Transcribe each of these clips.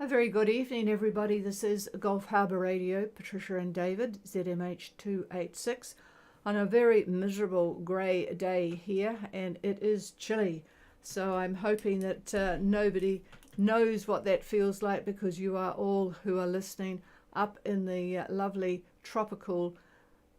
A very good evening, everybody. This is Gulf Harbour Radio, Patricia and David, ZMH286, on a very miserable grey day here, and it is chilly. So I'm hoping that nobody knows what that feels like, because you are all who are listening up in the lovely tropical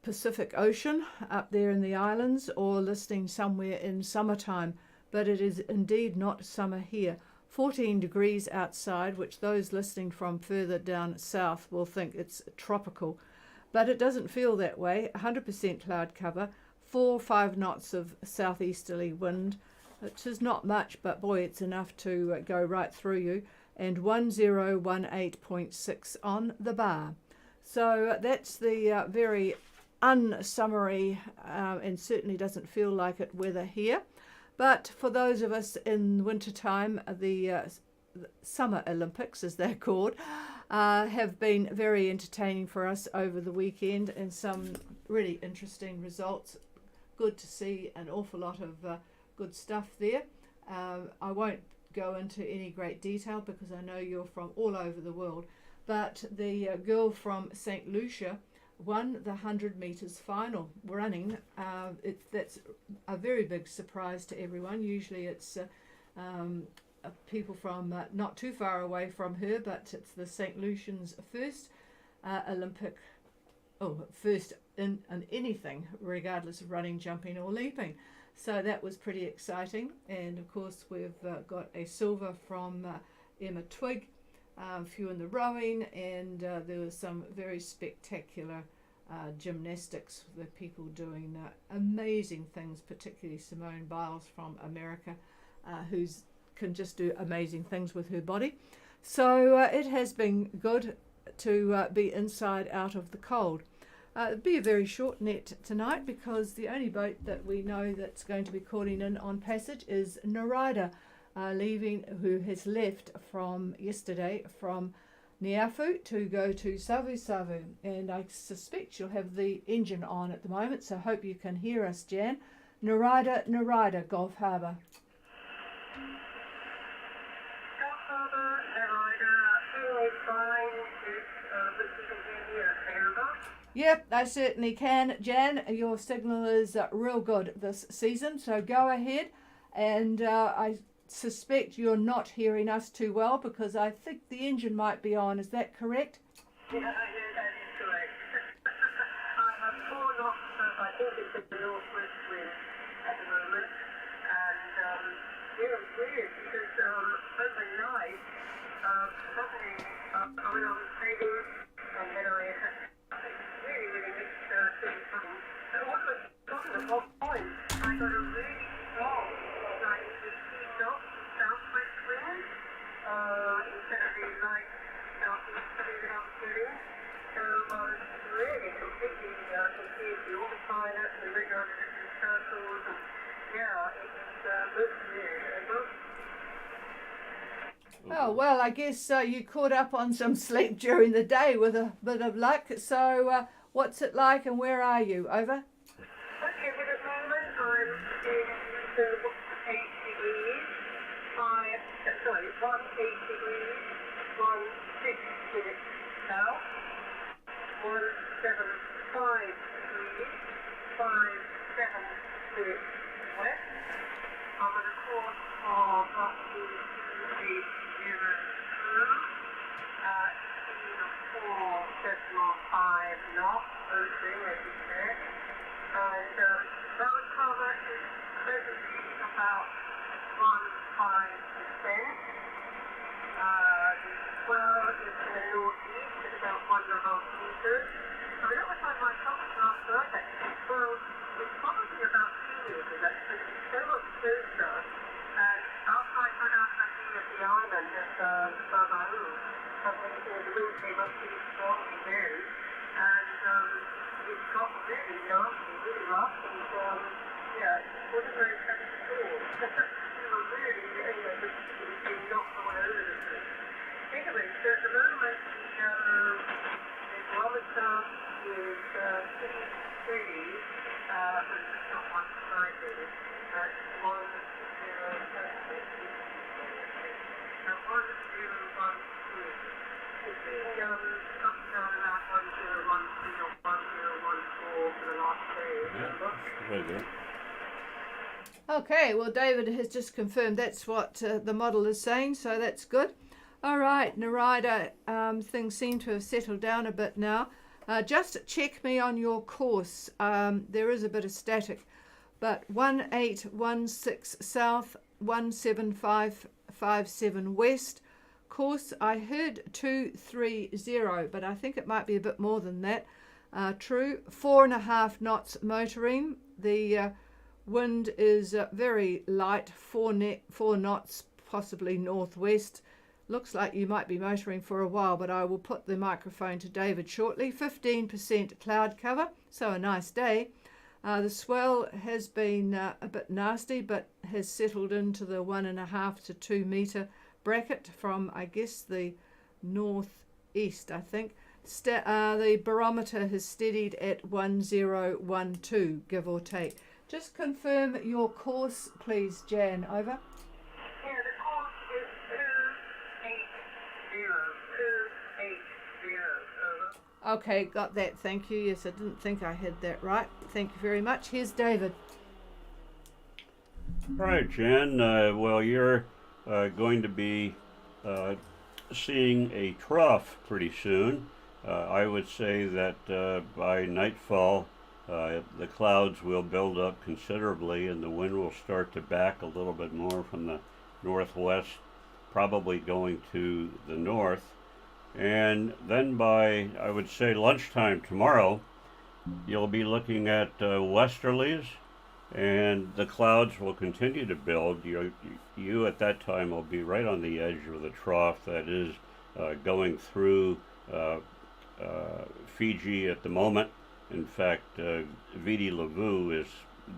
Pacific Ocean, up there in the islands, or listening somewhere in summertime. But it is indeed not summer here. 14 degrees outside, which those listening from further down south will think it's tropical, but it doesn't feel that way. 100% cloud cover, 4-5 knots of southeasterly wind, which is not much, but boy, it's enough to go right through you, and 1018.6 on the bar. So that's the very unsummery and certainly doesn't feel like it weather here. But for those of us in wintertime, the Summer Olympics, as they're called, have been very entertaining for us over the weekend, and some really interesting results. Good to see an awful lot of good stuff there. I won't go into any great detail because I know you're from all over the world, but the girl from St. Lucia won the 100 metres final running. That's a very big surprise to everyone. Usually it's people from not too far away from her, but it's the St. Lucians' first Olympic, first in anything, regardless of running, jumping or leaping. So that was pretty exciting. And of course we've got a silver from Emma Twigg, a few in the rowing, and there was some very spectacular gymnastics with people doing amazing things, particularly Simone Biles from America, who can just do amazing things with her body. So it has been good to be inside out of the cold. It'll be a very short net tonight, because the only boat that we know that's going to be calling in on passage is Narida, who has left from yesterday from Niafu to go to Savu Savu, and I suspect you'll have the engine on at the moment, so hope you can hear us, Jan. Narida, Gulf Harbour. Gulf Harbour, Narida, fine. But you can hear me okay, Harbour? Yep, I certainly can, Jan. Your signal is real good this season, so go ahead. And I suspect you're not hearing us too well, because I think the engine might be on. Is that correct? Yeah, that is correct. I have 4 knots, I think it's a northwest wind at the moment, and it's weird because overnight, suddenly I was trading, and then I had really mixed things happening. But all of a sudden, at one point, I got a really strong, like, southwest wind, instead of the light southeasterly that I was getting. So I was really completely confused. The autopilot, the rigor of the different circles, and yeah, it was most weird. Oh, well, I guess you caught up on some sleep during the day with a bit of luck. So what's it like, and where are you? Over? Okay, well, at the moment I'm in 8 degrees, 18 degrees, 16 minutes south, 175 degrees, 57 minutes west. I'm on a course of up to 2802, speed of 4.5 knots, ocean, as you said. And road cover is presently about 15%. The swell is in the northeast at about 1.5 meters. I mean, that was like my compass last Thursday. So it's probably about 2 meters, actually. It's so much closer. And after I got out at the island at Babaru, the wind came up pretty strongly then. And it's got really nasty, really rough, and yeah, it wasn't very pleasant at all. We were really, just being knocked all over the place. Anyway, so at the moment, the barometer is 63, but it's not 190, that's 10, 1012. It's been up down around 1013 or 1014 for the last day. Very good. Okay, well, David has just confirmed that's what the model is saying, so that's good. All right, Narida, things seem to have settled down a bit now. Just check me on your course. There is a bit of static, but 1816 south, 17557 west. Course, I heard 230, but I think it might be a bit more than that. True, 4.5 knots motoring. The wind is very light, 4 knots, possibly northwest. Looks like you might be motoring for a while, but I will put the microphone to David shortly. 15% cloud cover, so a nice day. The swell has been a bit nasty, but has settled into the 1.5 to 2 metre bracket from, I guess, the northeast, I think. The barometer has steadied at 1012, give or take. Just confirm your course, please, Jan. Over. Yeah, the course is 280. Over. Okay, got that. Thank you. Yes, I didn't think I had that right. Thank you very much. Here's David. All right, Jen. Well, you're going to be seeing a trough pretty soon. I would say that by nightfall, the clouds will build up considerably and the wind will start to back a little bit more from the northwest, probably going to the north. And then by, I would say, lunchtime tomorrow, you'll be looking at westerlies, and the clouds will continue to build. You at that time will be right on the edge of the trough that is going through Fiji at the moment. In fact, Viti Levu has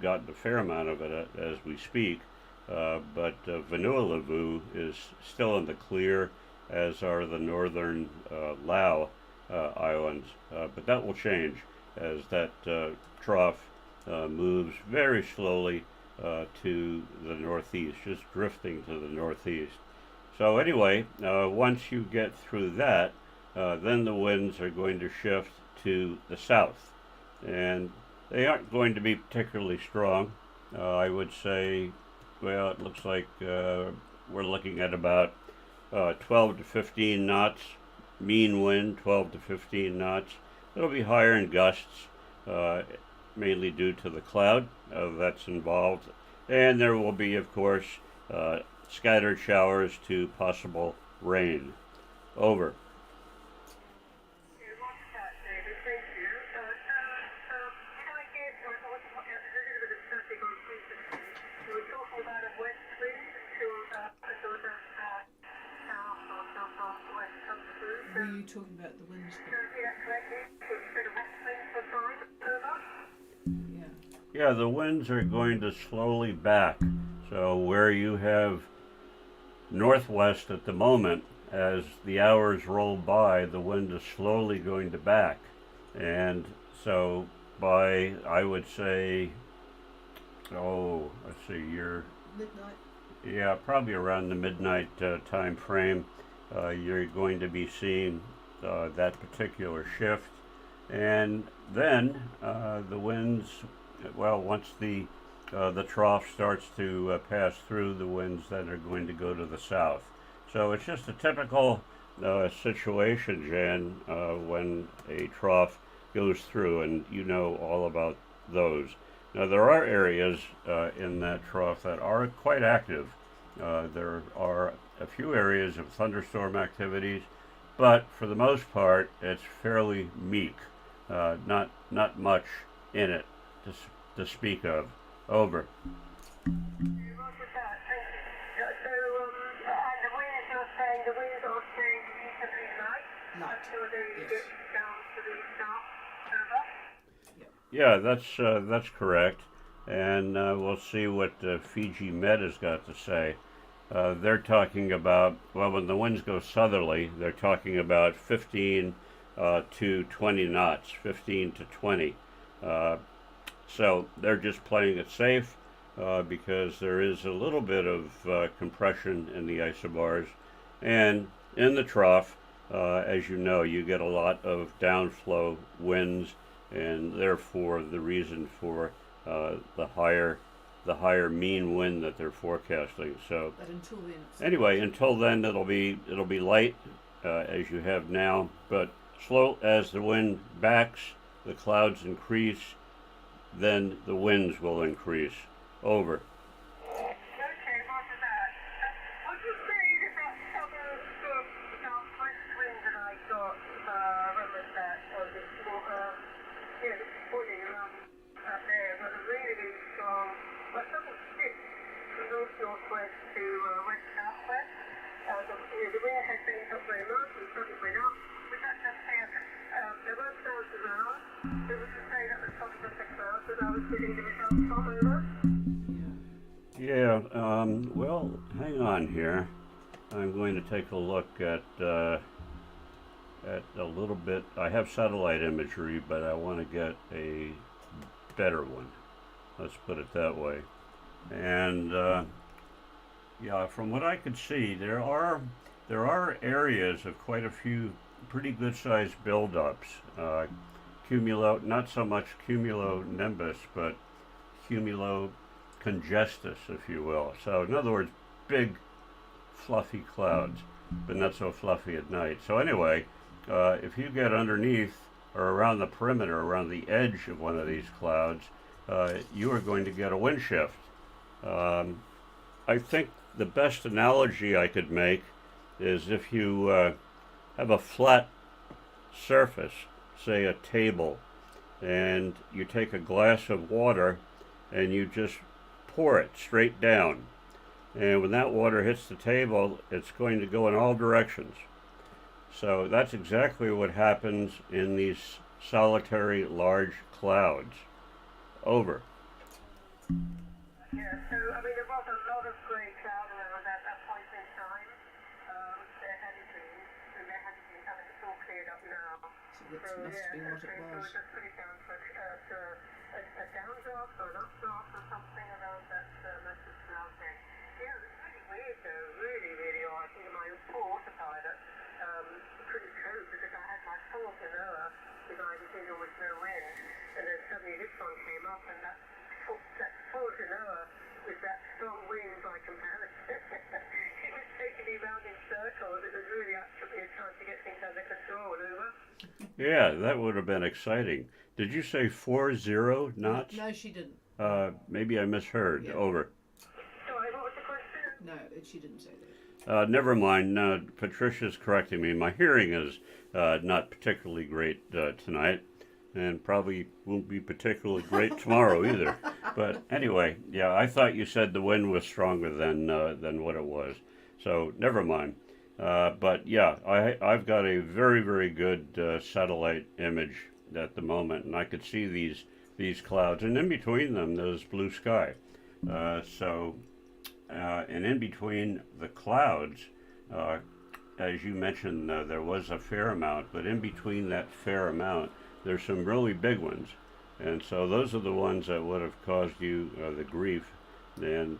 gotten a fair amount of it as we speak, but Vanua Levu is still in the clear, as are the northern Lau islands. But that will change as that trough moves very slowly to the northeast, just drifting to the northeast. So anyway, once you get through that, then the winds are going to shift to the south. And they aren't going to be particularly strong. I would say, well, it looks like we're looking at about 12 to 15 knots, mean wind, 12 to 15 knots. It'll be higher in gusts, mainly due to the cloud that's involved. And there will be, of course, scattered showers to possible rain. Over. Were you talking about the winds? Yeah, the winds are going to slowly back. So where you have northwest at the moment, as the hours roll by, the wind is slowly going to back. And so by, I would say, let's see, Midnight. yeah, probably around the midnight time frame, you're going to be seeing that particular shift. And then the winds, well, once the trough starts to pass through, the winds then are going to go to the south. So it's just a typical situation, Jan, when a trough goes through, and you know all about those. Now, there are areas in that trough that are quite active. There are a few areas of thunderstorm activities, but for the most part, it's fairly meek. Not much in it to speak of. Over. Yeah, that's correct, and we'll see what Fiji Met has got to say. they're talking about, well, when the winds go southerly, they're talking about 15 to 20 knots, 15 to 20. Uh, so they're just playing it safe because there is a little bit of compression in the isobars. And in the trough, as you know, you get a lot of downflow winds, and therefore the reason for the higher mean wind that they're forecasting. So But until then, anyway, until then it'll be light as you have now, but slow as the wind backs, the clouds increase, then the winds will increase. Over. Okay, after that. Would you say that that southern southwest wind that I got, when was that? Was it this morning around up there, was a really, really strong, well, it doesn't shift from north-northwest to west-southwest. The wind had been up very much and suddenly went up. Was that just there? There were clouds around. So would you say that was possible the clouds that I was getting the results from over? Yeah, well, hang on here. I'm going to take a look at a little bit. I have satellite imagery, but I want to get a better one. Let's put it that way. And yeah, from what I could see, there are areas of quite a few pretty good-sized buildups. Not so much cumulonimbus, but cumulocongestus, if you will. So in other words, big, fluffy clouds, but not so fluffy at night. So anyway, if you get underneath or around the perimeter, around the edge of one of these clouds, you are going to get a wind shift. I think the best analogy I could make is if you have a flat surface, say a table, and you take a glass of water and you just pour it straight down. And when that water hits the table, it's going to go in all directions. So that's exactly what happens in these solitary large clouds. Over. Yeah, so I mean there was a lot of grey cloud around at that point in time. There hadn't been, and there hadn't been, and it's all cleared up now. so that must have been what it So was. just put it down for a downdraft or an updraft or something around that massive cloud thing. Yeah, it was really weird though, really, really odd. You know, my poor autopilot couldn't cope because I had my full canoa with either dinner with no wind, and then suddenly this one came up and that full canoa with that strong wind by comparison. It was taking me round in circles. It was really actually a chance to get things under control, over. Yeah, that would have been exciting. Did you say 40 knots? No, she didn't. Maybe I misheard. Yeah. Over. Sorry, what was the question? No, she didn't say that. Never mind. Patricia's correcting me. My hearing is not particularly great tonight, and probably won't be particularly great tomorrow either. But anyway, yeah, I thought you said the wind was stronger than what it was. So never mind. But yeah, I've got a very, very good satellite image at the moment, and I could see these clouds, and in between them there's blue sky. And in between the clouds, as you mentioned, there was a fair amount, but in between that fair amount, there's some really big ones. And so those are the ones that would have caused you the grief. And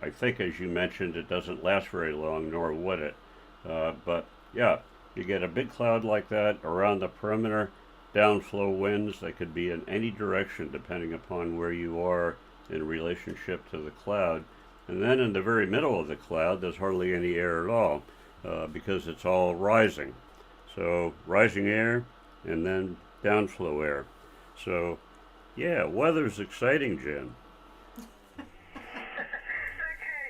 I think, as you mentioned, it doesn't last very long, nor would it. But yeah, you get a big cloud like that around the perimeter, downflow winds. They could be in any direction depending upon where you are in relationship to the cloud. And then in the very middle of the cloud, there's hardly any air at all because it's all rising. So rising air and then downflow air. So yeah, weather's exciting, Jen. Okay,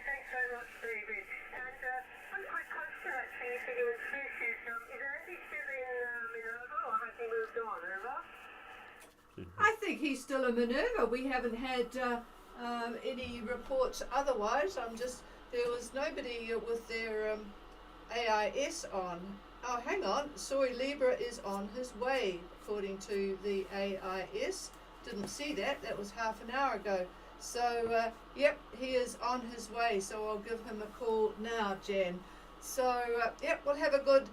thanks very much, David. And one quick question actually for you and Trish is Andy still in Minerva or has he moved on, over? I think he's still a Minerva. We haven't had any reports otherwise. There was nobody with their AIS on. Oh, hang on. Soy Libra is on his way, according to the AIS. Didn't see that. That was half an hour ago. So, yep, he is on his way. So I'll give him a call now, Jan. So, yep, we'll have a good,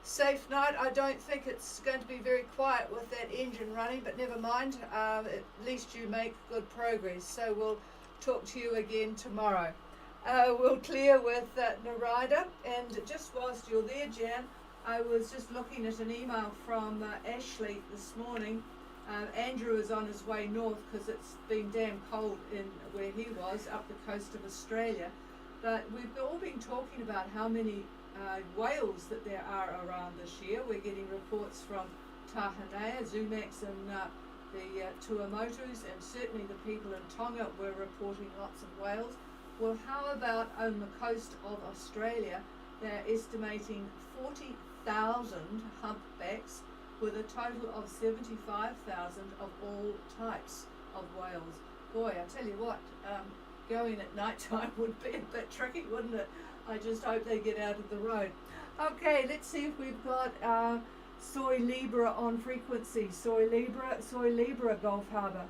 safe night. I don't think it's going to be very quiet with that engine running, but never mind. At least you make good progress. So we'll talk to you again tomorrow. We'll clear with Narida. And just whilst you're there, Jan, I was just looking at an email from Ashley this morning. Andrew is on his way north because it's been damn cold in where he was, up the coast of Australia. But we've all been talking about how many whales that there are around this year. We're getting reports from Tahanea, Zumax and the Tuamotus, and certainly the people in Tonga were reporting lots of whales. Well, how about on the coast of Australia? They're estimating 40,000 humpbacks with a total of 75,000 of all types of whales. Boy, I tell you what, going at night time would be a bit tricky, wouldn't it? I just hope they get out of the road. Okay, let's see if we've got Soy Libra on frequency. Soy Libra, Gulf Harbour.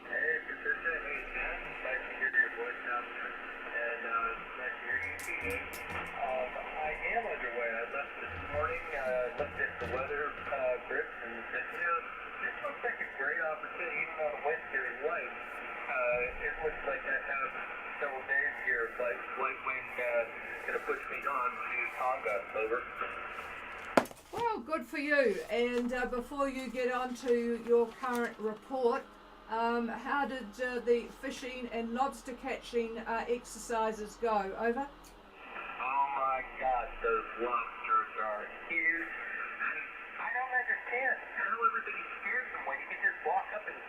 Hey, Patricia. Hey, Jen. Nice to hear your voice now. And nice to hear you speaking. I am underway. I left this morning, looked at the weather grips, and said, you know, this looks like a great opportunity, even though the wind's getting light. It looks like I have several days here of light wind going to push me on to Tonga. Over. Well, good for you. And before you get on to your current report, how did the fishing and lobster catching exercises go? Over? Oh my God, those lobsters are huge. I don't understand how everybody scares them when you can just walk up and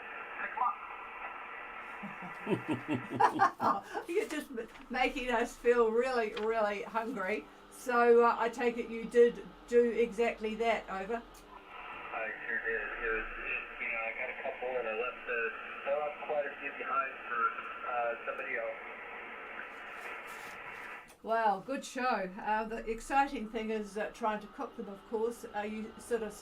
pick them up. You're just making us feel really, really hungry. So I take it you did do exactly that, over? I sure did. You know, I got a couple and I left quite a few behind for somebody else. Wow, good show. The exciting thing is trying to cook them, of course. You sort of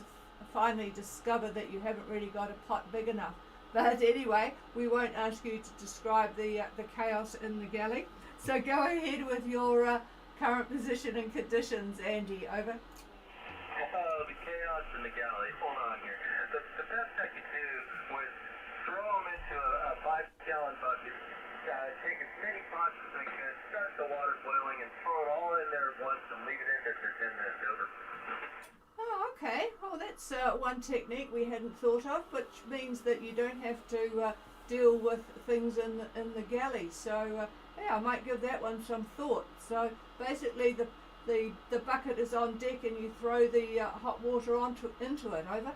finally discover that you haven't really got a pot big enough. But anyway, we won't ask you to describe the chaos in the galley. So go ahead with your current position and conditions, Andy. Over. Oh, the chaos in the galley. Hold on here. The best I could do was throw them into a 5-gallon bucket, take as many pots as I could, start the water boiling, and throw it all in there at once and leave it in there for 10 minutes. Over. Oh, okay. Well, that's one technique we hadn't thought of, which means that you don't have to deal with things in the galley. So, yeah, I might give that one some thought. So, basically, the bucket is on deck, and you throw the hot water into it. Over.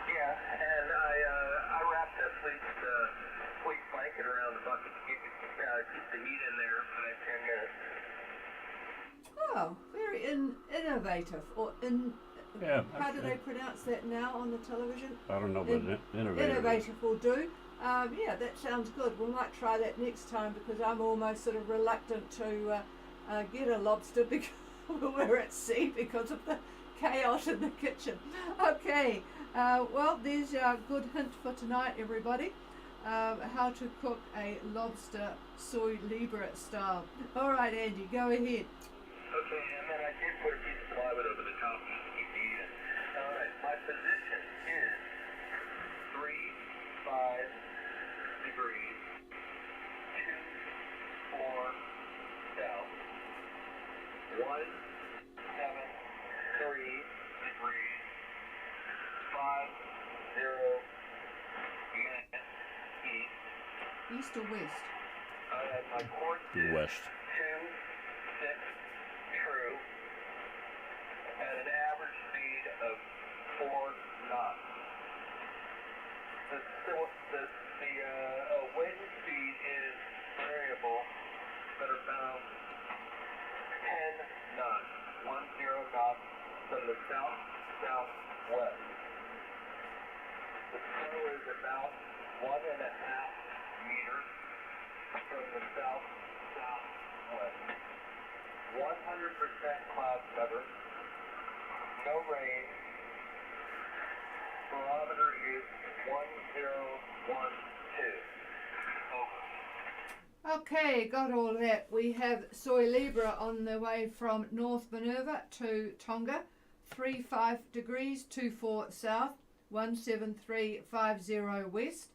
Yeah, and I wrapped a fleece blanket around the bucket to keep the heat in there for that 10 minutes. Oh, very innovative. Or Yeah. how do they pronounce that now on the television? I don't know, but innovative. Innovative will do. Yeah, that sounds good. We might try that next time because I'm almost sort of reluctant to get a lobster because we're at sea because of the chaos in the kitchen. Okay, well, there's a good hint for tonight, everybody. How to cook a lobster soy libra style. All right, Andy, go ahead. Okay, and then I did put a piece of plywood over the top just to keep the heat in. All right, my position is 3-5 degrees, 2-4 south, 1-7-3 degrees, 5-0 minutes east. East or west? My course is West. 2-6 true at an average speed of 4 knots. The wind speed is variable, but about 10 knots, 10 knots from the south-southwest. The snow is about 1.5 meters from the south-southwest. 100% cloud cover, no rain. Barometer is 1012. Over. Okay, got all that. We have Soy Libra on the way from North Minerva to Tonga, 35 degrees, 24 south, 17350 west,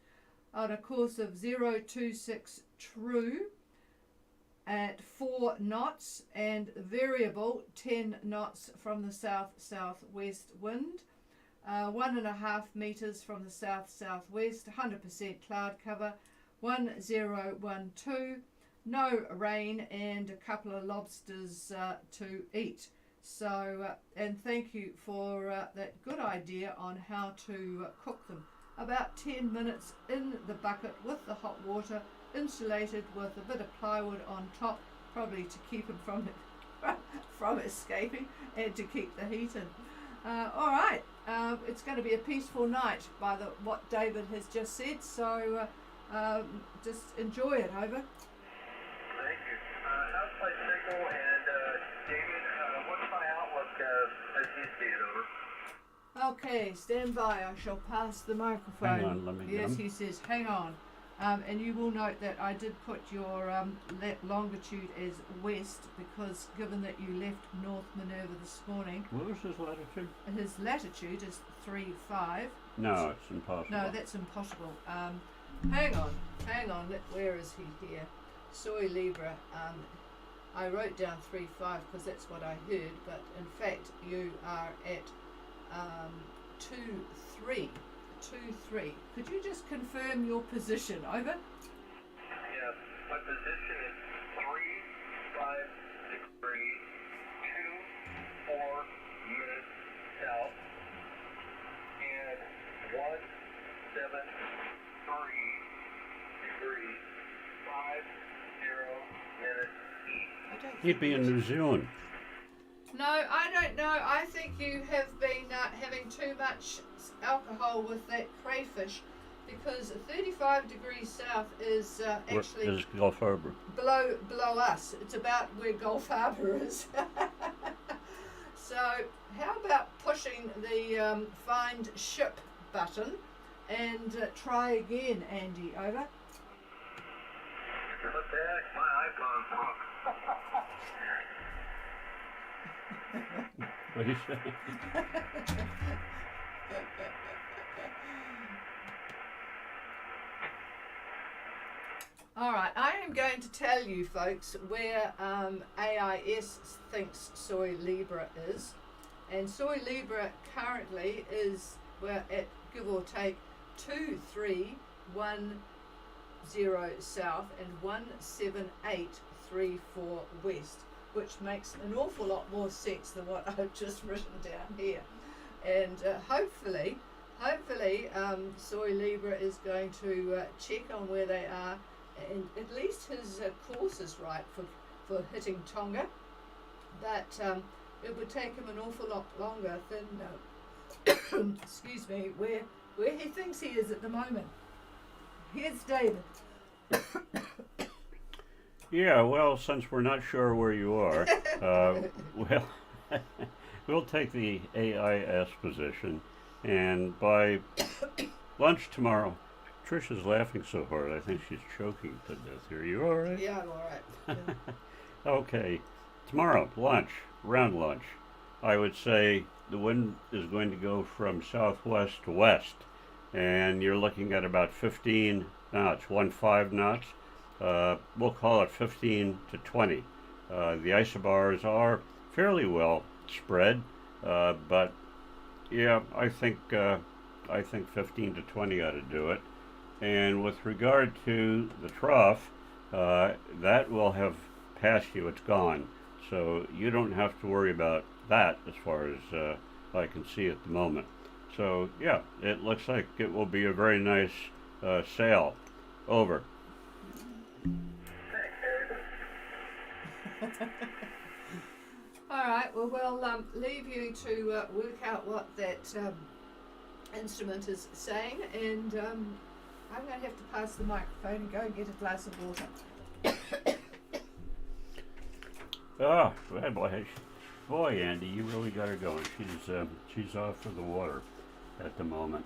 on a course of 026 true at 4 knots and variable 10 knots from the south-southwest wind, 1.5 meters from the south-southwest, 100% cloud cover, 1012, no rain, and a couple of lobsters to eat. So, and thank you for that good idea on how to cook them. About 10 minutes in the bucket with the hot water, insulated with a bit of plywood on top, probably to keep them from escaping and to keep the heat in. All right, it's going to be a peaceful night by what David has just said, so just enjoy it. Over. Thank you. How's my signal? And David, what's my outlook as you see it? Over. Okay, stand by. I shall pass the microphone. Hang on, let me get Yes, him. he says, hang on. And you will note that I did put your longitude as west, because given that you left North Minerva this morning, What was his latitude? his latitude is 3.5. No, it's impossible. No, that's impossible. Hang on. Where is he here? Soy Libra. I wrote down 3.5 because that's what I heard, but in fact you are at 2.3. 2.3. Could you just confirm your position? Over. Yes, my position is 3, 5 degrees, 2, 4 minutes south, and 173 degrees, 50 minutes east. He'd be in New Zealand. No, I don't know. I think you have been having too much alcohol with that crayfish, because 35 degrees south is actually Is Gulf Harbour. below us. It's about where Gulf Harbour is. So how about pushing the find ship button and try again, Andy. Over. What the heck? My iPhone's off. What do you say? All right, I am going to tell you folks where AIS thinks Soy Libra is, and Soy Libra currently is, well, at give or take 2310 south and 17834 west, which makes an awful lot more sense than what I've just written down here. And hopefully Soy Libra is going to check on where they are, and at least his course is right for hitting Tonga, but it would take him an awful lot longer than excuse me, where he thinks he is at the moment. Here's David. Yeah, well, since we're not sure where you are, well, we'll take the AIS position, and by lunch tomorrow, Trisha's laughing so hard, I think she's choking to death. Are you all right? Yeah, I'm all right. Yeah. Okay, tomorrow, around lunch, I would say the wind is going to go from southwest to west, and you're looking at about 15 knots, 15 knots. We'll call it 15 to 20. The isobars are fairly well spread, but yeah, I think 15 to 20 ought to do it. And with regard to the trough, that will have passed you. It's gone, so you don't have to worry about that as far as I can see at the moment. So yeah, it looks like it will be a very nice sail. Over. All right, well, we'll leave you to work out what that instrument is saying, and I'm going to have to pass the microphone and go and get a glass of water. Boy, Andy, you really got her going. She's off for the water at the moment.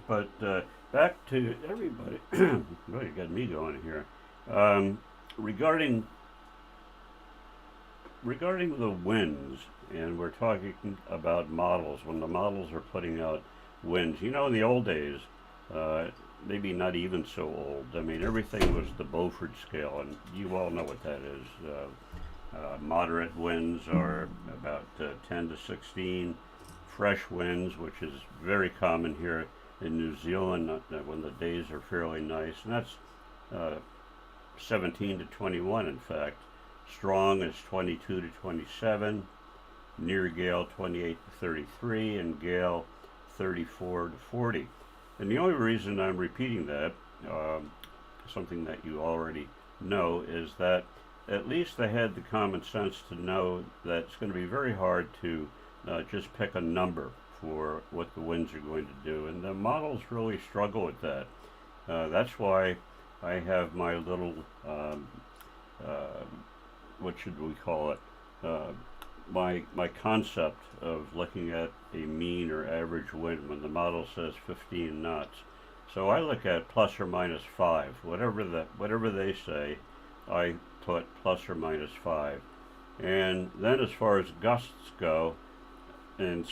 But back to everybody. Well, you got me going here. Regarding the winds, and we're talking about models. When the models are putting out winds, you know, in the old days, uh, maybe not even so old. I mean, everything was the Beaufort scale, and you all know what that is. Moderate winds are about 10 to 16. Fresh winds, which is very common here in New Zealand when the days are fairly nice, and that's uh, 17 to 21, in fact. Strong is 22 to 27, near gale 28 to 33, and gale 34 to 40. And the only reason I'm repeating that, something that you already know, is that at least they had the common sense to know that it's going to be very hard to just pick a number for what the winds are going to do. And the models really struggle with that. That's why I have my little, uh, what should we call it? My concept of looking at a mean or average wind when the model says 15 knots. So I look at plus or minus 5. Whatever they say, I put plus or minus 5. And then as far as gusts go, and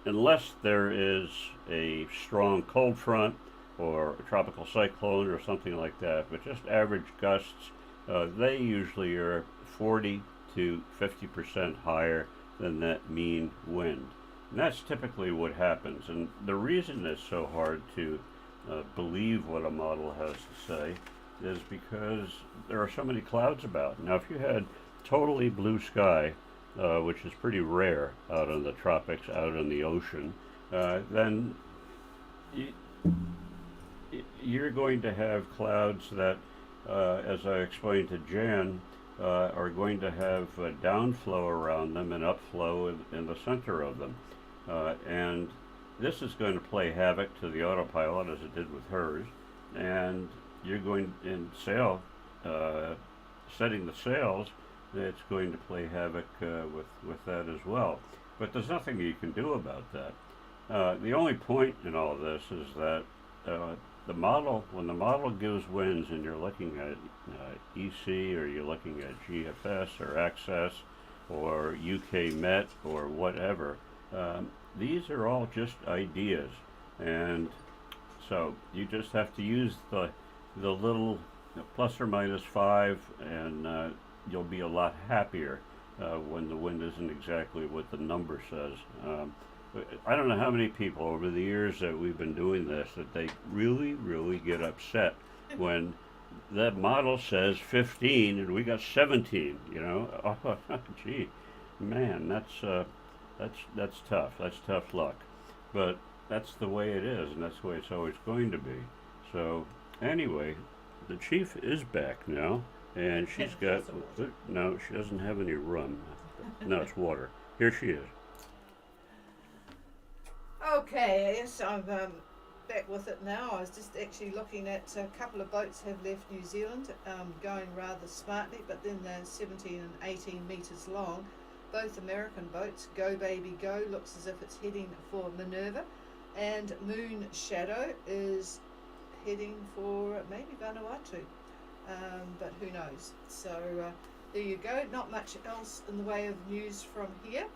unless there is a strong cold front or a tropical cyclone or something like that, but just average gusts, they usually are 40 to 50% higher than that mean wind. And that's typically what happens. And the reason it's so hard to believe what a model has to say is because there are so many clouds about. Now, if you had totally blue sky, which is pretty rare out in the tropics, out in the ocean, then you're going to have clouds that, as I explained to Jan, are going to have downflow around them and upflow in the center of them. And this is going to play havoc to the autopilot as it did with hers. And you're going in sail, setting the sails, it's going to play havoc with that as well. But there's nothing you can do about that. The only point in all this is that the model, when the model gives winds and you're looking at EC or you're looking at GFS or Access or UK Met or whatever, these are all just ideas. And so you just have to use the little plus or minus 5, and you'll be a lot happier when the wind isn't exactly what the number says. I don't know how many people over the years that we've been doing this that they really, really get upset when that model says 15 and we got 17. You know, oh, gee, man, that's tough. That's tough luck. But that's the way it is, and that's the way it's always going to be. So anyway, the chief is back now, and she's got no. She doesn't have any rum. No, it's water. Here she is. Okay, yes, I'm back with it now. I was just actually looking at a couple of boats have left New Zealand, going rather smartly, but then they're 17 and 18 metres long. Both American boats. Go Baby Go looks as if it's heading for Minerva, and Moon Shadow is heading for maybe Vanuatu, but who knows. So there you go. Not much else in the way of news from here.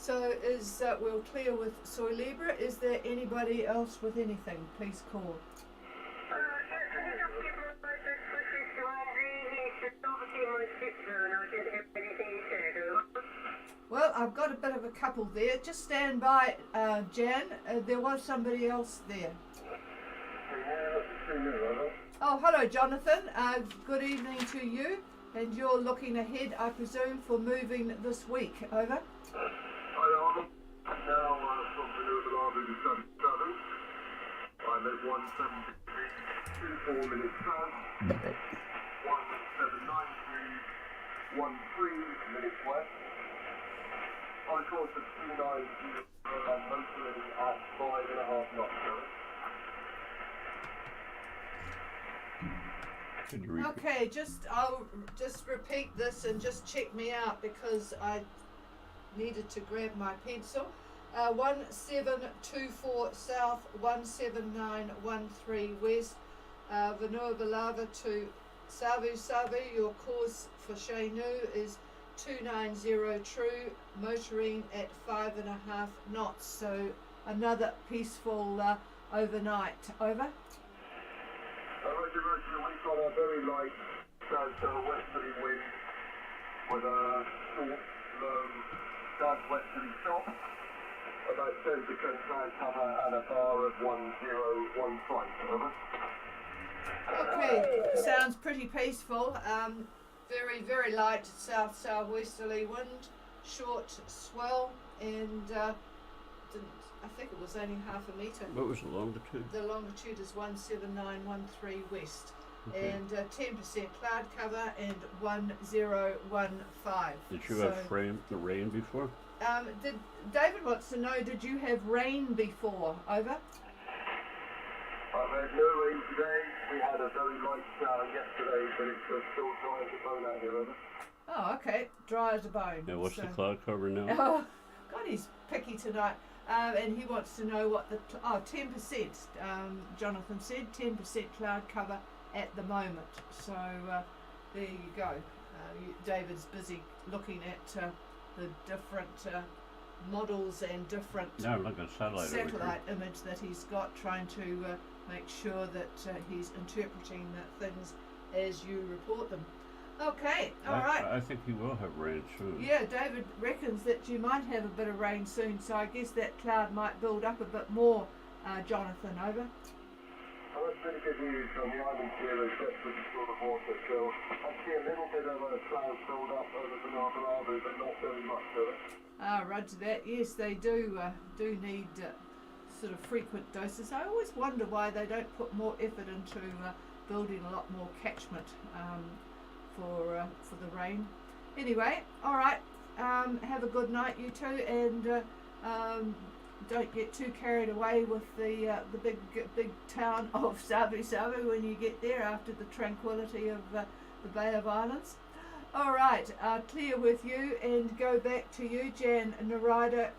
So is we'll clear with Soy Libra. Is there anybody else with anything? Please call. Well, I've got a bit of a couple there. Just stand by, Jan. There was somebody else there. Oh, hello, Jonathan. Good evening to you. And you're looking ahead, I presume, for moving this week. Over. Now from Renewable Harbour to 77. I'm at 173, 24 minutes south. 1793, 13 minutes west. On course of 290, I'm motoring at 5.5 knots. Okay, I'll just repeat this and just check me out because I needed to grab my pencil. 1724 south, 17913 west, Vanua Balava to Savu Savu, your course for Shainu is 290 true, motoring at 5.5 knots. So another peaceful overnight. Over. Roger, we've got a very light south-westerly wind with a short, low south-westerly stop, about 10% cloud cover and a bar of 1015. Over. Okay, sounds pretty peaceful. Very, very light south-southwesterly wind, short swell, and I think it was only half a metre. What was the longitude? The longitude is 17913 west, Okay. and 10% cloud cover and 1015. Did you have the rain before? David wants to know, did you have rain before? Over. I've had no rain today. We had a very light shower yesterday, but it's still dry as a bone out here, over. Oh, okay. Dry as a bone. Now, what's So- the cloud cover now? Oh, God, he's picky tonight. And he wants to know what the 10%. Jonathan said 10% cloud cover at the moment. So there you go. David's busy looking at the different models and different No, I'm looking at satellite image that he's got, trying to make sure that he's interpreting things as you report them. Okay, all right. I think he will have rain soon. Yeah, David reckons that you might have a bit of rain soon, so I guess that cloud might build up a bit more. Jonathan, over. Well, that's really good news on the island here, except for the sort of water. So I see a little bit of a cloud build up over the Harbour, but not very much of it. Roger that. Yes, they do need sort of frequent doses. I always wonder why they don't put more effort into building a lot more catchment for the rain. Anyway, all right. Have a good night, you two, and don't get too carried away with the big town of Savu Savu when you get there after the tranquility of the Bay of Islands. All right, clear with you, and go back to you, Jan Narida,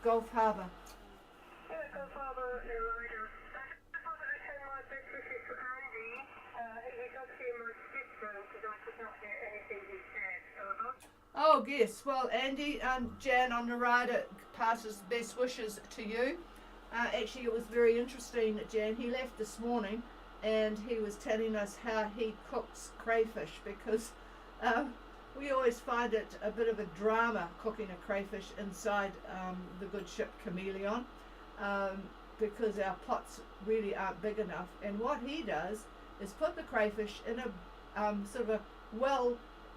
Gulf Harbour. Yeah, Gulf Harbour, Narida. I just wanted to send my best wishes to Andy. He got to hear my skip because I could not hear anything he said. Over. Oh, yes. Well, Andy, Jan on Narida passes best wishes to you. Actually, it was very interesting, Jan. He left this morning and he was telling us how he cooks crayfish, because we always find it a bit of a drama cooking a crayfish inside the good ship Chameleon, because our pots really aren't big enough. And what he does is put the crayfish in a sort of a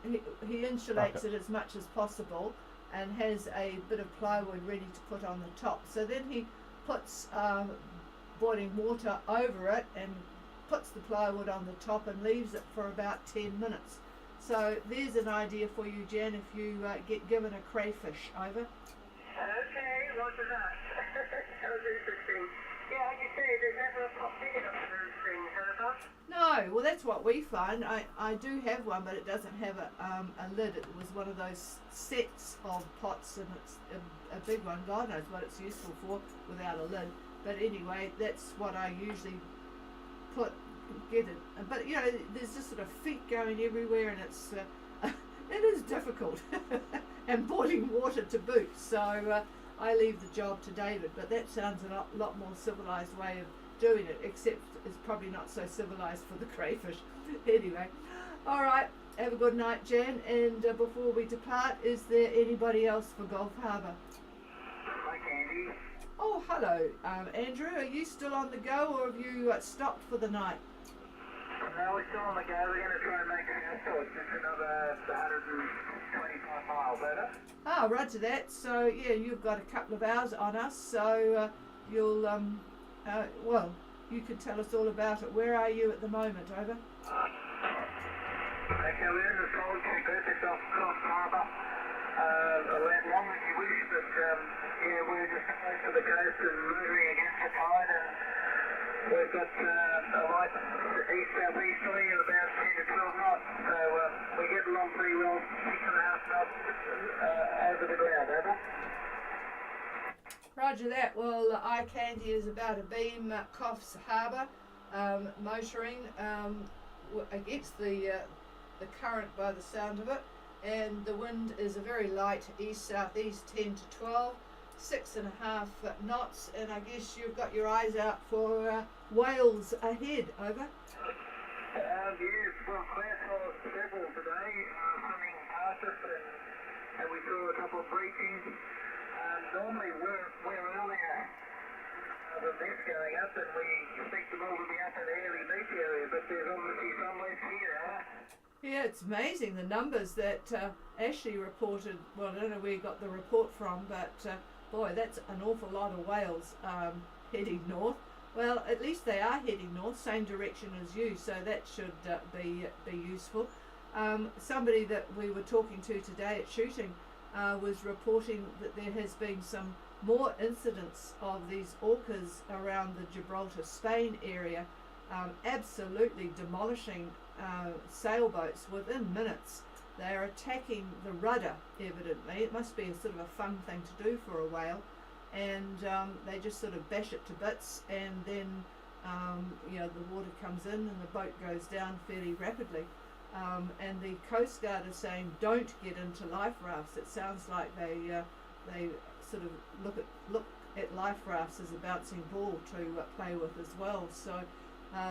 he insulates it as much as possible and has a bit of plywood ready to put on the top. So then he puts boiling water over it and puts the plywood on the top and leaves it for about 10 minutes. So there's an idea for you, Jan, if you get given a crayfish. Over. Okay, roger that. That was interesting. Yeah, like you say, there's never a pot big enough for those things, over. No, well, that's what we find. I do have one, but it doesn't have a lid. It was one of those sets of pots, and it's a big one. God knows what it's useful for without a lid. But anyway, that's what I usually get it. But you know, there's just sort of feet going everywhere, and it's it is difficult, and boiling water to boot. So I leave the job to David. But that sounds a lot more civilized way of doing it, except it's probably not so civilized for the crayfish. Anyway, all right, have a good night, Jan, and before we depart, is there anybody else for Gulf Harbour? Hi, Candy. Oh, hello, Andrew. Are you still on the go, or have you stopped for the night? No, we're still on the go. We're going to try and make it so it's just another 125 miles, over. Oh, roger that. So yeah, you've got a couple of hours on us, so you'll well, you can tell us all about it. Where are you at the moment? Over. Okay, we're in the Gold Coast, just off Gulf Harbour. As long as you wish, but yeah, we're just close to the coast and moving against the tide, and we've got a light east-southeasterly of about 10 to 12 knots, so we get along pretty well, 6.5 knots over the ground, over. Roger that. Well, eye candy is about a beam, Coffs Harbour, motoring. against the current by the sound of it, and the wind is a very light east-southeast, 10 to 12, 6.5 knots, and I guess you've got your eyes out for whales ahead. Over. Yes, well, Claire saw several today swimming past us, and we saw a couple of breachings. Normally we're earlier than this going up, and we expect them all to be up in the early beach area, but there's obviously some left here, huh? Yeah, it's amazing the numbers that Ashley reported. Well, I don't know where you got the report from, but boy, that's an awful lot of whales heading north. Well, at least they are heading north, same direction as you, so that should be useful. Somebody that we were talking to today at shooting was reporting that there has been some more incidents of these orcas around the Gibraltar, Spain area, absolutely demolishing sailboats within minutes. They are attacking the rudder, evidently. It must be a sort of a fun thing to do for a whale. And they just sort of bash it to bits, and then the water comes in and the boat goes down fairly rapidly. And the Coast Guard is saying don't get into life rafts. It sounds like they sort of look at life rafts as a bouncing ball to play with as well. So,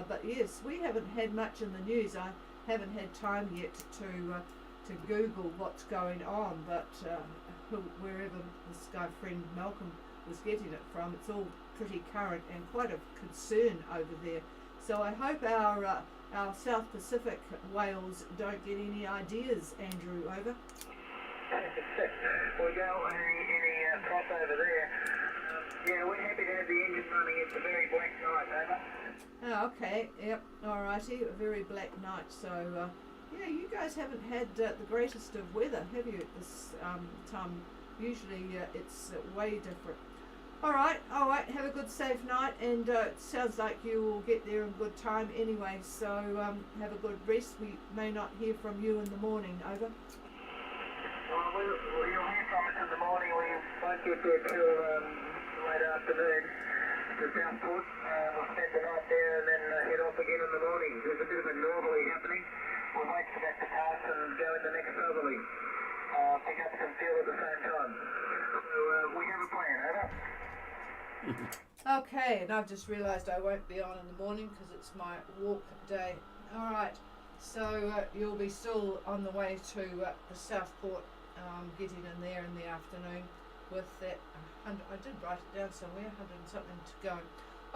but yes, we haven't had much in the news. I haven't had time yet to Google what's going on, but wherever this guy friend Malcolm was getting it from, it's all pretty current and quite a concern over there. So I hope our South Pacific whales don't get any ideas, Andrew. Over. We don't want any crossover there. Yeah, we're happy to have the engine running. It's a very black night, over. Oh, okay, yep, alrighty, a very black night. So yeah, you guys haven't had the greatest of weather, have you, at this time? Usually it's way different. Alright, have a good safe night, and it sounds like you will get there in good time anyway, so have a good rest. We may not hear from you in the morning. Over. Well, you'll hear from us in the morning. We won't get there till late afternoon to Southport. We'll spend the night there and then head off again in the morning. There's a bit of a northerly happening. We'll wait for that to pass and go in the next southerly. Pick up some fuel at the same time. So we have a plan, over. Okay, and I've just realised I won't be on in the morning because it's my walk day. Alright, so you'll be still on the way to the Southport, getting in there in the afternoon with that. I did write it down somewhere, 100 and something to go.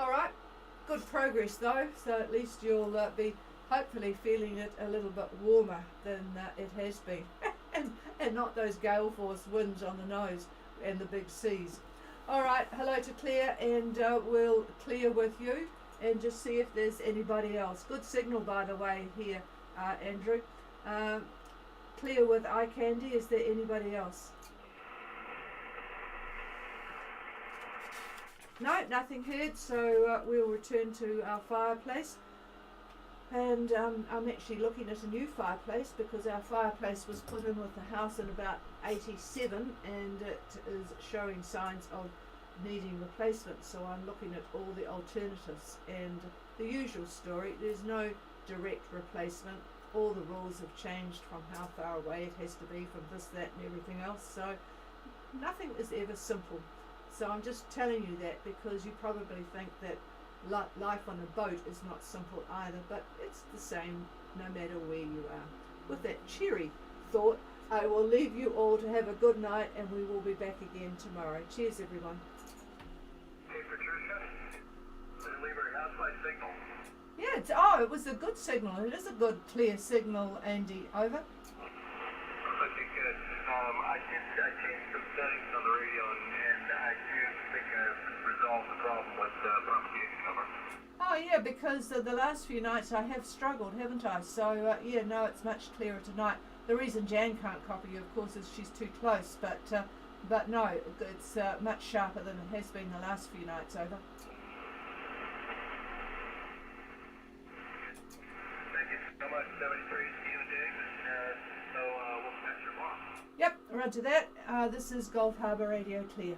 Alright, good progress though, so at least you'll be hopefully feeling it a little bit warmer than it has been. and not those gale force winds on the nose and the big seas. Alright, hello to Claire, and we'll clear with you and just see if there's anybody else. Good signal, by the way, here, Andrew. Clear with eye candy. Is there anybody else? No, nothing heard, so we'll return to our fireplace. And I'm actually looking at a new fireplace because our fireplace was put in with the house in about 87, and it is showing signs of needing replacement. So I'm looking at all the alternatives, and the usual story, there's no direct replacement. All the rules have changed from how far away it has to be from this, that and everything else. So nothing is ever simple. So I'm just telling you that because you probably think that life on a boat is not simple either, but it's the same no matter where you are. With that cheery thought, I will leave you all to have a good night, and we will be back again tomorrow. Cheers, everyone. Hey, Patricia. Did leave her house by signal? Yeah, it was a good signal. It is a good, clear signal, Andy. Over. Okay, good. I changed some settings on the radio, and I do think I've resolved the problem with propagation, over. Oh yeah, because the last few nights I have struggled, haven't I? So yeah, no, it's much clearer tonight. The reason Jan can't copy you, of course, is she's too close. But no, it's much sharper than it has been the last few nights. Over. Thank you so much, 73 Stephen Davis. So we'll catch you tomorrow. Yep, roger that. This is Gulf Harbour Radio Clear.